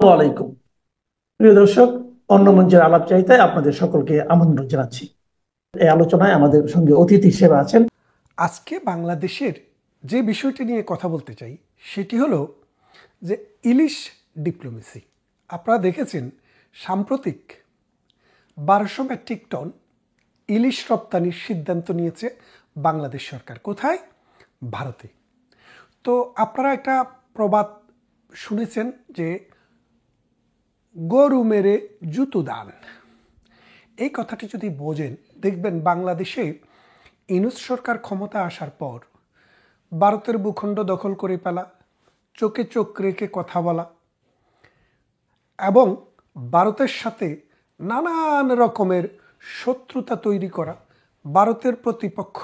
আলাইকুম প্রিয় দর্শক, অন্য মঞ্চের আলাপচারিতায় আপনাদের সকলকে আমন্ত্রণ জানাচ্ছি। এই আলোচনায় আমাদের সঙ্গে অতিথি হিসেবে আছেন। আজকে বাংলাদেশের যে বিষয়টি নিয়ে কথা বলতে চাই সেটি হলো যে ইলিশ ডিপ্লোমেসি। আপনারা দেখেছেন সাম্প্রতিক 1200 মেট্রিক টন ইলিশ রপ্তানির সিদ্ধান্ত নিয়েছে বাংলাদেশ সরকার। কোথায়? ভারতে। তো আপনারা একটা প্রবাদ শুনেছেন যে গরু মেরে জুতো দান। এই কথাটি যদি বোঝেন, দেখবেন বাংলাদেশে ইউনূস সরকার ক্ষমতা আসার পর ভারতের ভূখণ্ড দখল করে ফেলা, চোখে চোখ রেখে কথা বলা এবং ভারতের সাথে নানান রকমের শত্রুতা তৈরি করা, ভারতের প্রতিপক্ষ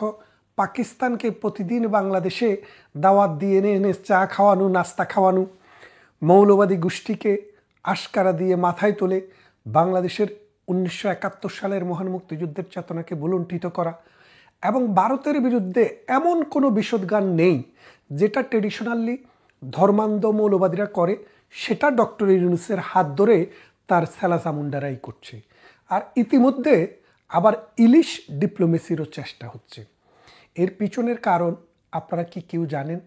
পাকিস্তানকে প্রতিদিন বাংলাদেশে দাওয়াত দিয়ে এনে এনে চা খাওয়ানো, নাস্তা খাওয়ানো, মৌলবাদী গোষ্ঠীকে আশকারা দিয়ে মাথায় তুলে বাংলাদেশের 1971 সালের মহান মুক্তিযুদ্ধের চেতনাকে ভুলুণ্ঠিত করা এবং ভারতের বিরুদ্ধে এমন কোনো বিষোদগান নেই যেটা ট্রেডিশনালি ধর্মান্ধ মৌলবাদীরা করে, সেটা ডক্টর ইউনূসের হাত ধরে তার স্যালাসামুন্ডারাই করছে। আর ইতিমধ্যে আবার ইলিশ ডিপ্লোমেসিরও চেষ্টা হচ্ছে। এর পিছনের কারণ আপনারা কি কেউ জানেন?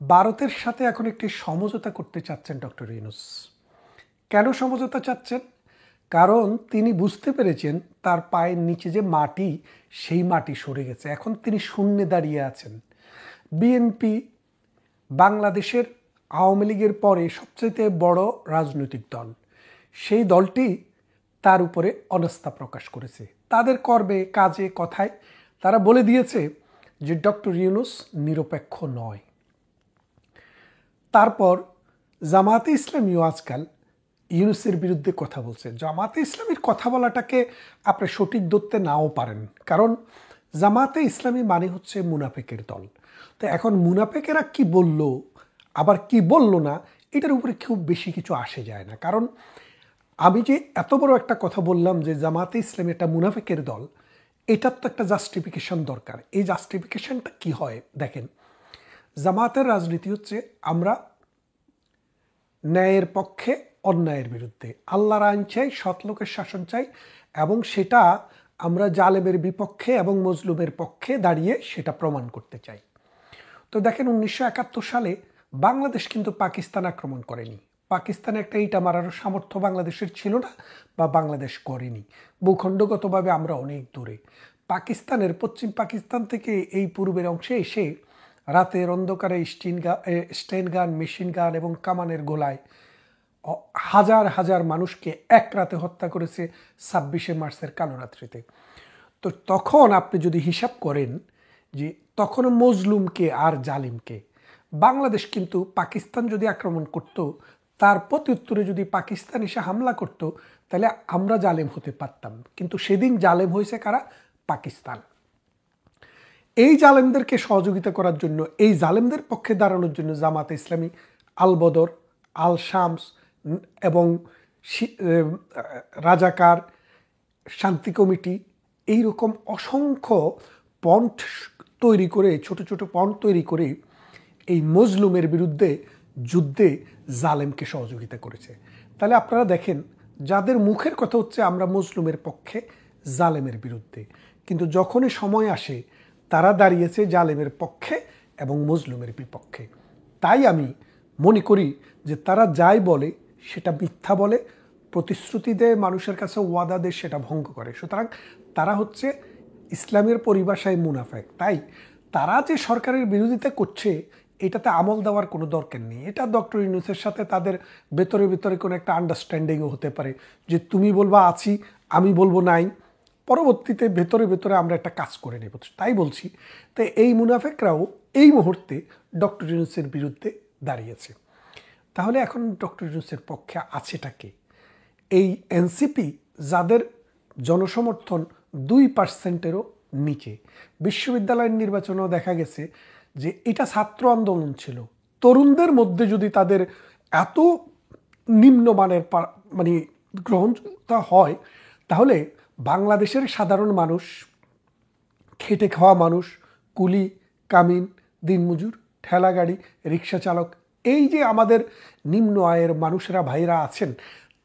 ভারতের সাথে এখন একটি সমঝোতা করতে চাচ্ছেন ডক্টর ইউনূস। কেন সমঝোতা চাচ্ছেন? কারণ তিনি বুঝতে পেরেছেন তার পায়ের নিচে যে মাটি, সেই মাটি সরে গেছে। এখন তিনি শূন্যে দাঁড়িয়ে আছেন। বিএনপি বাংলাদেশের আওয়ামী লীগের পরে সবচেয়ে বড় রাজনৈতিক দল। সেই দলটি তার উপরে অনাস্থা প্রকাশ করেছে। তাদের কর্মে, কাজে, কথায় তারা বলে দিয়েছে যে ডক্টর ইউনূস নিরপেক্ষ নয়। তারপর জামায়াতে ইসলামীও আজকাল ইউনূসের বিরুদ্ধে কথা বলছে। জামায়াতে ইসলামীর কথা বলাটাকে আপনি সঠিক ধরতে নাও পারেন, কারণ জামায়াতে ইসলামী মানে হচ্ছে মুনাফেকের দল। তো এখন মুনাফেকেরা কি বলল আবার কি বলল না, এটার উপরে খুব বেশি কিছু আসে যায় না। কারণ আমি যে এত বড় একটা কথা বললাম যে জামায়াতে ইসলামী একটা মুনাফেকের দল, এটার তো একটা জাস্টিফিকেশন দরকার। এই জাস্টিফিকেশনটা কি হয় দেখেন, জামায়াতের রাজনীতি হচ্ছে আমরা ন্যায়ের পক্ষে, অন্যায়ের বিরুদ্ধে, আল্লাহর আইন চাই, সৎলোকের শাসন চাই এবং সেটা আমরা জালেমের বিপক্ষে এবং মজলুমের পক্ষে দাঁড়িয়ে সেটা প্রমাণ করতে চাই। তো দেখেন 1971 সালে বাংলাদেশ কিন্তু পাকিস্তান আক্রমণ করেনি। পাকিস্তানে একটা ইটা মারার সামর্থ্য বাংলাদেশের ছিল না বা বাংলাদেশ করেনি। ভূখণ্ডগতভাবে আমরা অনেক দূরে। পাকিস্তানের পশ্চিম পাকিস্তান থেকে এই পূর্বের অংশে এসে রাতের অন্ধকারে স্টেন গান, মেশিন গান এবং কামানের গোলায় হাজার হাজার মানুষকে এক রাতে হত্যা করেছে 26শে মার্চের কালো রাত্রিতে। তো তখন আপনি যদি হিসাব করেন যে তখন মজলুমকে আর জালিমকে, বাংলাদেশ কিন্তু পাকিস্তান যদি আক্রমণ করত, তার প্রত্যুত্তরে যদি পাকিস্তান এসে হামলা করত, তাহলে আমরা জালেম হতে পারতাম। কিন্তু সেদিন জালেম হয়েছে কারা? পাকিস্তান। এই জালেমদেরকে সহযোগিতা করার জন্য, এই জালেমদের পক্ষে দাঁড়ানোর জন্য জামাতে ইসলামী, আল বদর, আল শামস এবং রাজাকার, শান্তি কমিটি, এই রকম অসংখ্য পন্থ তৈরি করে, ছোট ছোট পন্থ তৈরি করে এই মজলুমের বিরুদ্ধে যুদ্ধে জালেমকে সহযোগিতা করেছে। তাহলে আপনারা দেখেন, যাদের মুখের কথা হচ্ছে আমরা মজলুমের পক্ষে, জালেমের বিরুদ্ধে, কিন্তু যখনই সময় আসে তারা দাঁড়িয়েছে জালেমের পক্ষে এবং মজলুমের বিপক্ষে। তাই আমি মনে করি যে তারা যাই বলে সেটা মিথ্যা বলে, প্রতিশ্রুতি দেয় মানুষের কাছে, ওয়াদা দেয়, সেটা ভঙ্গ করে। সুতরাং তারা হচ্ছে ইসলামের পরিভাষায় মুনাফেক। তাই তারা যে সরকারের বিরোধিতা করছে এটাতে আমল দেওয়ার কোনো দরকার নেই। এটা ডক্টর ইউনূসের সাথে তাদের ভেতরে ভেতরে কোনো একটা আন্ডারস্ট্যান্ডিংও হতে পারে যে তুমি বলবা আছি, আমি বলবো নাই, পরবর্তীতে ভেতরে ভেতরে আমরা একটা কাজ করে নেব। তাই বলছি, তো এই মুনাফেকরাও এই মুহূর্তে ডক্টর ইউনূসের বিরুদ্ধে দাঁড়িয়েছে। তাহলে এখন ডক্টর ইউনূসের পক্ষে আছেটাকে এই এনসিপি, যাদের জনসমর্থন 2%-এরও নিচে। বিশ্ববিদ্যালয়ের নির্বাচনেও দেখা গেছে যে এটা ছাত্র আন্দোলন ছিল। তরুণদের মধ্যে যদি তাদের এত নিম্নমানের মানে গ্রহণযোগ্যতা হয়, তাহলে বাংলাদেশের সাধারণ মানুষ, খেটে খাওয়া মানুষ, কুলি, কামিন, দিনমজুর, ঠেলা গাড়ি, রিক্সা চালক, এই যে আমাদের নিম্ন আয়ের মানুষেরা ভাইরা আছেন,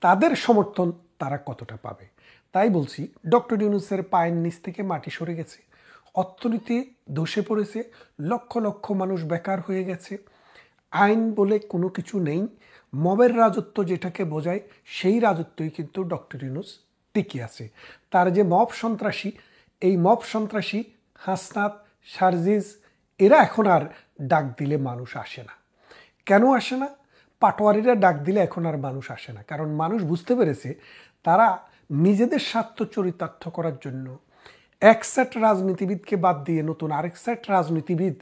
তাদের সমর্থন তারা কতটা পাবে? তাই বলছি, ডক্টর ইউনূসের পায়ের নিচ থেকে মাটি সরে গেছে, অর্থনীতি ধসে পড়েছে, লক্ষ লক্ষ মানুষ বেকার হয়ে গেছে, আইন বলে কোনো কিছু নেই, মবের রাজত্ব যেটাকে বোঝায় সেই রাজত্বই কিন্তু ডক্টর ইউনূস টিকে আছে। তার যে মব সন্ত্রাসী, এই মব সন্ত্রাসী হাসনাত, সার্জিস, এরা এখন আর ডাক দিলে মানুষ আসে না। কেন আসে না? পাটোয়ারিরা ডাক দিলে এখন আর মানুষ আসে না, কারণ মানুষ বুঝতে পেরেছে তারা নিজেদের স্বার্থ চরিতার্থ করার জন্য এক সেট রাজনীতিবিদকে বাদ দিয়ে নতুন আরেক সেট রাজনীতিবিদ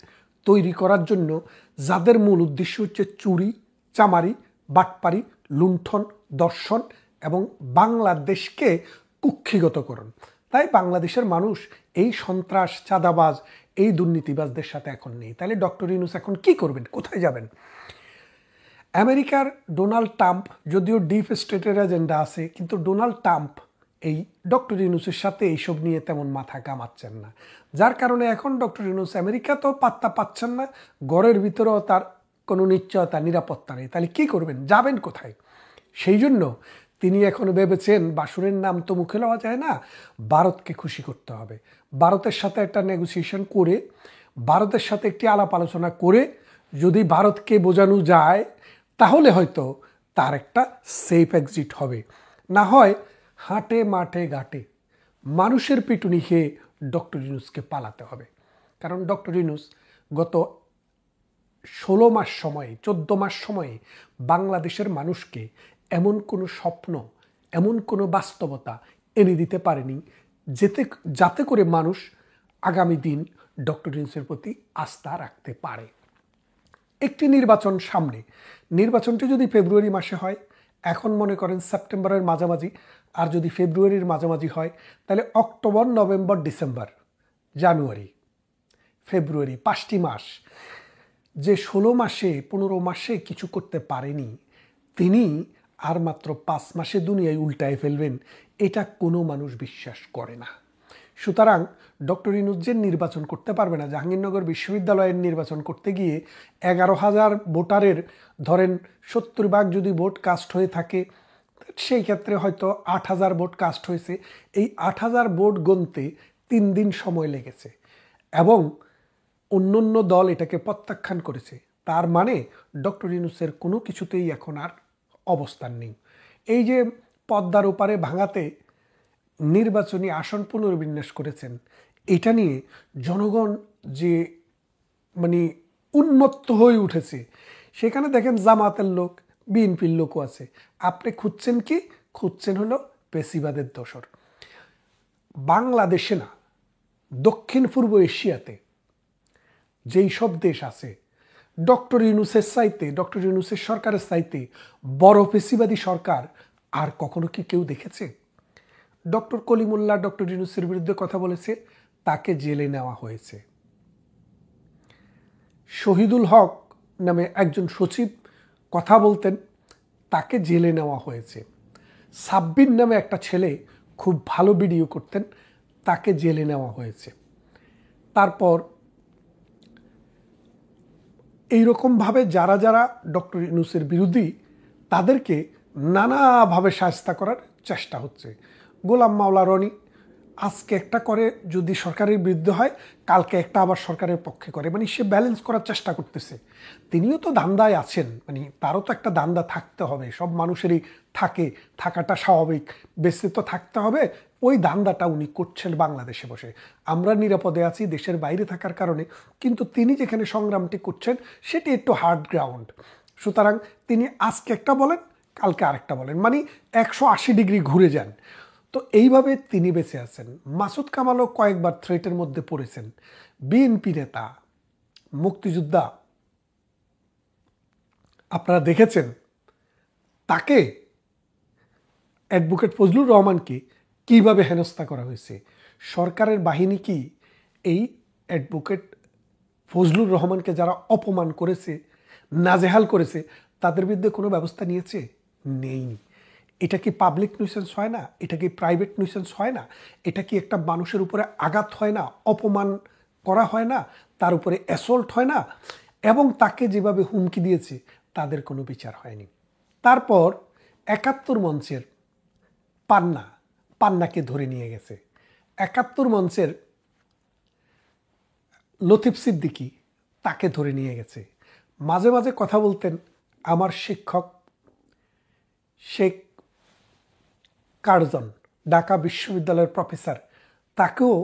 তৈরি করার জন্য, যাদের মূল উদ্দেশ্য হচ্ছে চুরি, চামারি, বাটপারি, লুণ্ঠন, দর্শন এবং বাংলাদেশকে কুক্ষিগতকরণ। তাই বাংলাদেশের মানুষ এই সন্ত্রাস, চাঁদাবাজ, এই দুর্নীতিবাজদের সাথে এখন নেই। তাহলে ডক্টর ইউনূস এখন কি করবেন? কোথায় যাবেন? আমেরিকার ডোনাল্ড ট্রাম্প, যদিও ডিপ স্টেটের এজেন্ডা আছে, কিন্তু ডোনাল্ড ট্রাম্প এই ডক্টর ইউনূসের সাথে এইসব নিয়ে তেমন মাথা কামাচ্ছেন না, যার কারণে এখন ডক্টর ইউনূস আমেরিকা তো পাত্তা পাচ্ছেন না, ঘরের ভিতরেও তার কোনো নিশ্চয়তা, নিরাপত্তা নেই। তাহলে কি করবেন? যাবেন কোথায়? সেই জন্য তিনি এখন ভেবেছেন, বাসুরের নাম তো মুখে লওয়া যায় না, ভারতকে খুশি করতে হবে। ভারতের সাথে একটা নেগোসিয়েশন করে, ভারতের সাথে একটি আলাপ আলোচনা করে যদি ভারতকে বোঝানো যায়, তাহলে হয়তো তার একটা সেফ এক্সিট হবে। না হয় হাটে মাঠে ঘাটে মানুষের পিটুনি খেয়ে ডক্টর ইউনূসকে পালাতে হবে। কারণ ডক্টর ইউনূস গত 16 মাস সময়ে, 14 মাস সময়ে বাংলাদেশের মানুষকে এমন কোনো স্বপ্ন, এমন কোনো বাস্তবতা এনে দিতে পারেনি যাতে করে মানুষ আগামী দিন ডক্টর ইউনূসের প্রতি আস্থা রাখতে পারে। একটি নির্বাচন সামনে, নির্বাচনটি যদি ফেব্রুয়ারি মাসে হয়, এখন মনে করেন সেপ্টেম্বরের মাঝামাঝি, আর যদি ফেব্রুয়ারির মাঝামাঝি হয়, তাহলে অক্টোবর, নভেম্বর, ডিসেম্বর, জানুয়ারি, ফেব্রুয়ারি, 5টি মাস। যে 16 মাসে 15 মাসে কিছু করতে পারেনি, তিনি আর মাত্র 5 মাসে দুনিয়ায় উল্টায় ফেলবেন, এটা কোনো মানুষ বিশ্বাস করে না। সুতরাং ডক্টর ইউনূস যে নির্বাচন করতে পারবে না, জাহাঙ্গীরনগর বিশ্ববিদ্যালয়ের নির্বাচন করতে গিয়ে 11,000 ভোটারের ধরেন 70% যদি ভোট কাস্ট হয়ে থাকে, সেই ক্ষেত্রে হয়তো 8,000 ভোট কাস্ট হয়েছে। এই 8,000 ভোট গুনতে 3 দিন সময় লেগেছে এবং অন্য দল এটাকে প্রত্যাখ্যান করেছে। তার মানে ডক্টর ইউনূসের কোনো কিছুতেই এখন আর অবস্থান নেই। এই যে পদ্মার ওপারে ভাঙাতে নির্বাচনী আসন পুনর্বিন্যাস করেছেন, এটা নিয়ে জনগণ যে মানে উন্মত্ত হয়ে উঠেছে। সেখানে দেখেন জামাতের লোক, বিএনপির লোকও আছে। আপনি খুঁজছেন কি? খুঁজছেন হলো পেশিবাদের দোসর। বাংলাদেশে না, দক্ষিণ পূর্ব এশিয়াতে যেই সব দেশ আছে, ডক্টর ইউনূসের চাইতে, ডক্টর ইউনূসের সরকারের চাইতে বড় পেশিবাদী সরকার আর কখনো কি কেউ দেখেছে? ডক্টর কলিমুল্লাহ ডক্টর ইউনূসের বিরুদ্ধে কথা বলেছে, তাকে জেলে নেওয়া হয়েছে। শহীদুল হক নামে একজন সচিব কথা বলতেন, তাকে জেলে নেওয়া হয়েছে। সাব্বির নামে একটা ছেলে খুব ভালো ভিডিও করতেন, তাকে জেলে নেওয়া হয়েছে। তারপর এইরকমভাবে যারা যারা ডক্টর ইউনূসের বিরোধী, তাদেরকে নানাভাবে শায়েস্তা করার চেষ্টা হচ্ছে। গোলাম মাওলা রনি আজকে একটা করে যদি সরকারের বিরুদ্ধে হয়, কালকে একটা আবার সরকারের পক্ষে করে, মানে সে ব্যালেন্স করার চেষ্টা করতেছে। তিনিও তো দান্দায় আছেন, মানে তারও তো একটা দান্দা থাকতে হবে, সব মানুষেরই থাকে, থাকাটা স্বাভাবিক, বেঁচে তো থাকতে হবে। ওই দান্দাটা উনি করছেন বাংলাদেশে বসে। আমরা নিরাপদে আছি দেশের বাইরে থাকার কারণে, কিন্তু তিনি যেখানে সংগ্রামটি করছেন সেটি একটু হার্ড গ্রাউন্ড। সুতরাং তিনি আজকে একটা বলেন, কালকে আরেকটা বলেন, মানে 180 ডিগ্রি ঘুরে যান। তো এইভাবে তিনি বেঁচে আছেন। মাসুদ কামালও কয়েকবার থ্রেটের মধ্যে পড়েছেন। বিএনপি নেতা, মুক্তিযোদ্ধা, আপনারা দেখেছেন তাকে, অ্যাডভোকেট ফজলুর রহমানকে কিভাবে হেনস্থা করা হয়েছে। সরকারের বাহিনী কি এই অ্যাডভোকেট ফজলুর রহমানকে যারা অপমান করেছে, নাজেহাল করেছে, তাদের বিরুদ্ধে কোনো ব্যবস্থা নিয়েছে? নেইনি। এটা কি পাবলিক নিউসেন্স হয় না? এটা কি প্রাইভেট নিউসেন্স হয় না? এটা কি একটা মানুষের উপরে আঘাত হয় না? অপমান করা হয় না? তার উপরে অ্যাসল্ট হয় না? এবং তাকে যেভাবে হুমকি দিয়েছে, তাদের কোনো বিচার হয়নি। তারপর ৭১ মঞ্চের পান্নাকে ধরে নিয়ে গেছে। ৭১ মঞ্চের লতিফ সিদ্দিকী তাকে ধরে নিয়ে গেছে। মাঝে মাঝে কথা বলতেন আমার শিক্ষক শেখ কার্জন, ঢাকা বিশ্ববিদ্যালয়ের প্রফেসর, তাকেও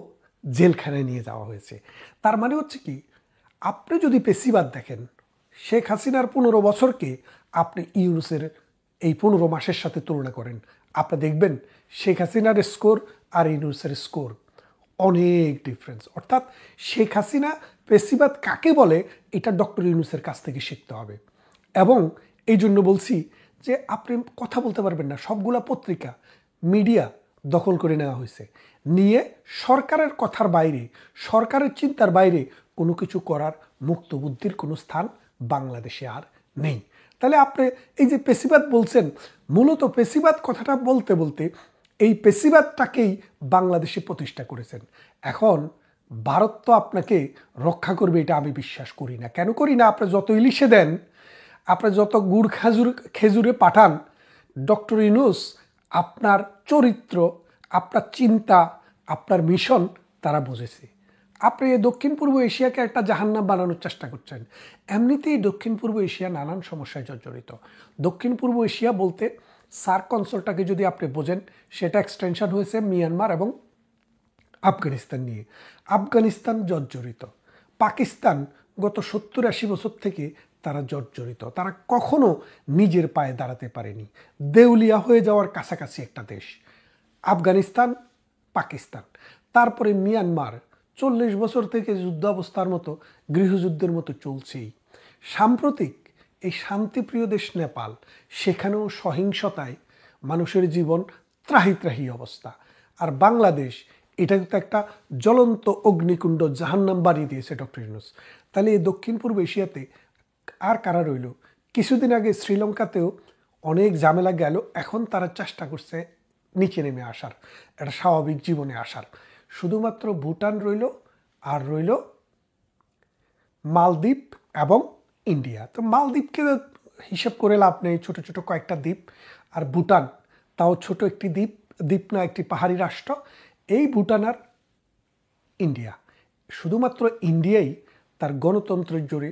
জেলখানায় নিয়ে যাওয়া হয়েছে। তার মানে হচ্ছে কি, আপনি যদি পেশিবাদ দেখেন, শেখ হাসিনার 15 বছরকে আপনি ইউনূসের এই 15 মাসের সাথে তুলনা করেন, আপনি দেখবেন শেখ হাসিনার স্কোর আর ইউনূসের স্কোর অনেক ডিফারেন্স। অর্থাৎ শেখ হাসিনা পেশিবাদ কাকে বলে এটা ডক্টর ইউনূসের কাছ থেকে শিখতে হবে। এবং এই জন্য বলছি যে আপনি কথা বলতে পারবেন না, সবগুলা পত্রিকা মিডিয়া দখল করে নেওয়া হয়েছে, নিয়ে সরকারের কথার বাইরে, সরকারের চিন্তার বাইরে কোনো কিছু করার মুক্ত বুদ্ধির কোনো স্থান বাংলাদেশে আর নেই। তাহলে আপনি এই যে পেশিবাদ বলছেন, মূলত পেশিবাদ কথাটা বলতে বলতে এই পেশিবাদটাকেই বাংলাদেশে প্রতিষ্ঠা করেছেন। এখন ভারত তো আপনাকে রক্ষা করবে এটা আমি বিশ্বাস করি না। কেন করি না? আপনি যত ইলিশে দেন, আপনি যত গুড় খেজুরে পাঠান, ডক্টর ইউনূস আপনার চরিত্র, আপনার চিন্তা, আপনার মিশন তারা বুঝেছে। আপনি দক্ষিণ পূর্ব এশিয়াকে একটা জাহান্নাম বানানোর চেষ্টা করছেন। এমনিতেই দক্ষিণ পূর্ব এশিয়া নানান সমস্যায় জর্জরিত। দক্ষিণ পূর্ব এশিয়া বলতে সার্ক অঞ্চলটাকে যদি আপনি বোঝেন, সেটা এক্সটেনশন হয়েছে মিয়ানমার এবং আফগানিস্তান নিয়ে। আফগানিস্তান জর্জরিত, পাকিস্তান গত 70-80 বছর থেকে তারা জর্জরিত, তারা কখনো নিজের পায়ে দাঁড়াতে পারেনি, দেউলিয়া হয়ে যাওয়ার কাছাকাছি একটা দেশ আফগানিস্তান, পাকিস্তান। তারপরে মিয়ানমার 40 বছর থেকে যুদ্ধাবস্থার মতো, গৃহযুদ্ধের মতো চলছেই। সাম্প্রতিক এই শান্তিপ্রিয় দেশ নেপাল, সেখানেও সহিংসতায় মানুষের জীবন ত্রাহি ত্রাহি অবস্থা। আর বাংলাদেশ, এটা তো একটা জ্বলন্ত অগ্নিকুণ্ড, জাহান্নাম বানিয়ে দিয়েছে ডক্টর ইউনূস। তাহলে এই দক্ষিণ পূর্ব এশিয়াতে আর কারা রইল? কিছুদিন আগে শ্রীলঙ্কাতেও অনেক ঝামেলা গেল, এখন তারা চেষ্টা করছে নিচে নেমে আসার, একটা স্বাভাবিক জীবনে আসার। শুধুমাত্র ভুটান রইল, আর রইল মালদ্বীপ এবং ইন্ডিয়া। তো মালদ্বীপকে হিসেব করে লাভ নেই, ছোট ছোট কয়েকটা দ্বীপ, আর ভুটান তাও ছোট একটি দ্বীপ না, একটি পাহাড়ি রাষ্ট্র। এই ভুটান আর ইন্ডিয়া, শুধুমাত্র ইন্ডিয়াই তার গণতন্ত্রের জোরে,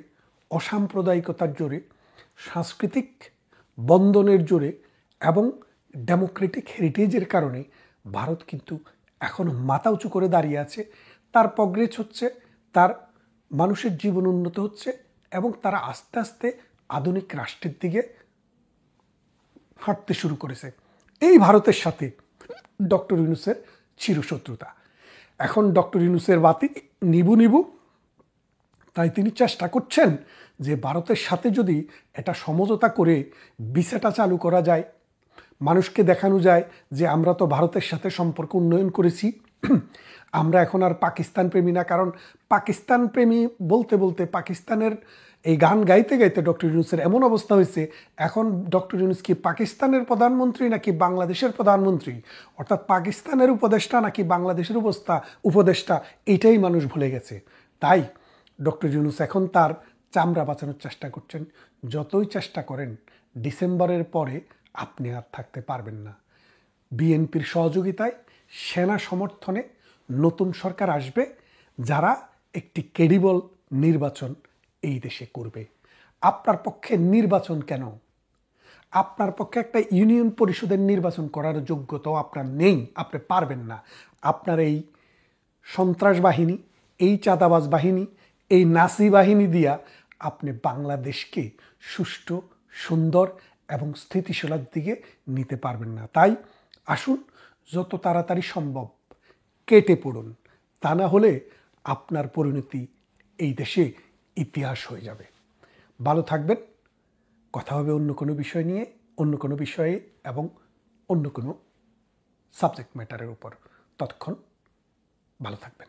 অসাম্প্রদায়িকতার জোরে, সাংস্কৃতিক বন্ধনের জোরে এবং ডেমোক্রেটিক হেরিটেজের কারণে ভারত কিন্তু এখনও মাথা উঁচু করে দাঁড়িয়ে আছে। তার প্রগ্রেস হচ্ছে, তার মানুষের জীবন উন্নত হচ্ছে এবং তারা আস্তে আস্তে আধুনিক রাষ্ট্রের দিকে হাঁটতে শুরু করেছে। এই ভারতের সাথে ডক্টর ইউনূসের চিরশত্রুতা। এখন ডক্টর ইউনূসের বাতি নিবু, তাই তিনি চেষ্টা করছেন যে ভারতের সাথে যদি এটা সমঝোতা করে ভিসাটা চালু করা যায়, মানুষকে দেখানো যায় যে আমরা তো ভারতের সাথে সম্পর্ক উন্নয়ন করেছি, আমরা এখন আর পাকিস্তান প্রেমী না। কারণ পাকিস্তান প্রেমী বলতে বলতে, পাকিস্তানের এই গান গাইতে গাইতে ডক্টর ইউনূসের এমন অবস্থা হয়েছে, এখন ডক্টর ইউনূস কি পাকিস্তানের প্রধানমন্ত্রী নাকি বাংলাদেশের প্রধানমন্ত্রী, অর্থাৎ পাকিস্তানের উপদেষ্টা নাকি বাংলাদেশের উপদেষ্টা, এটাই মানুষ ভুলে গেছে। তাই ডক্টর ইউনূস এখন তার চামড়া বাঁচানোর চেষ্টা করছেন। যতই চেষ্টা করেন, ডিসেম্বরের পরে আপনি আর থাকতে পারবেন না। বিএনপির সহযোগিতায়, সেনা সমর্থনে নতুন সরকার আসবে, যারা একটি ক্রেডিবল নির্বাচন এই দেশে করবে। আপনার পক্ষে নির্বাচন কেন? আপনার পক্ষে একটা ইউনিয়ন পরিষদের নির্বাচন করার যোগ্যতাও আপনার নেই, আপনি পারবেন না। আপনার এই সন্ত্রাস বাহিনী, এই চাঁদাবাজ বাহিনী, এই নাসি বাহিনী দিয়া আপনি বাংলাদেশকে সুষ্ঠু, সুন্দর এবং স্থিতিশীলার দিকে নিতে পারবেন না। তাই আসুন, যত তাড়াতাড়ি সম্ভব কেটে পড়ুন, তা না হলে আপনার পরিণতি এই দেশে ইতিহাস হয়ে যাবে। ভালো থাকবেন। কথা হবে অন্য কোনো বিষয় নিয়ে, অন্য কোনো বিষয়ে এবং অন্য কোনো সাবজেক্ট ম্যাটারের উপর। ততক্ষণ ভালো থাকবেন।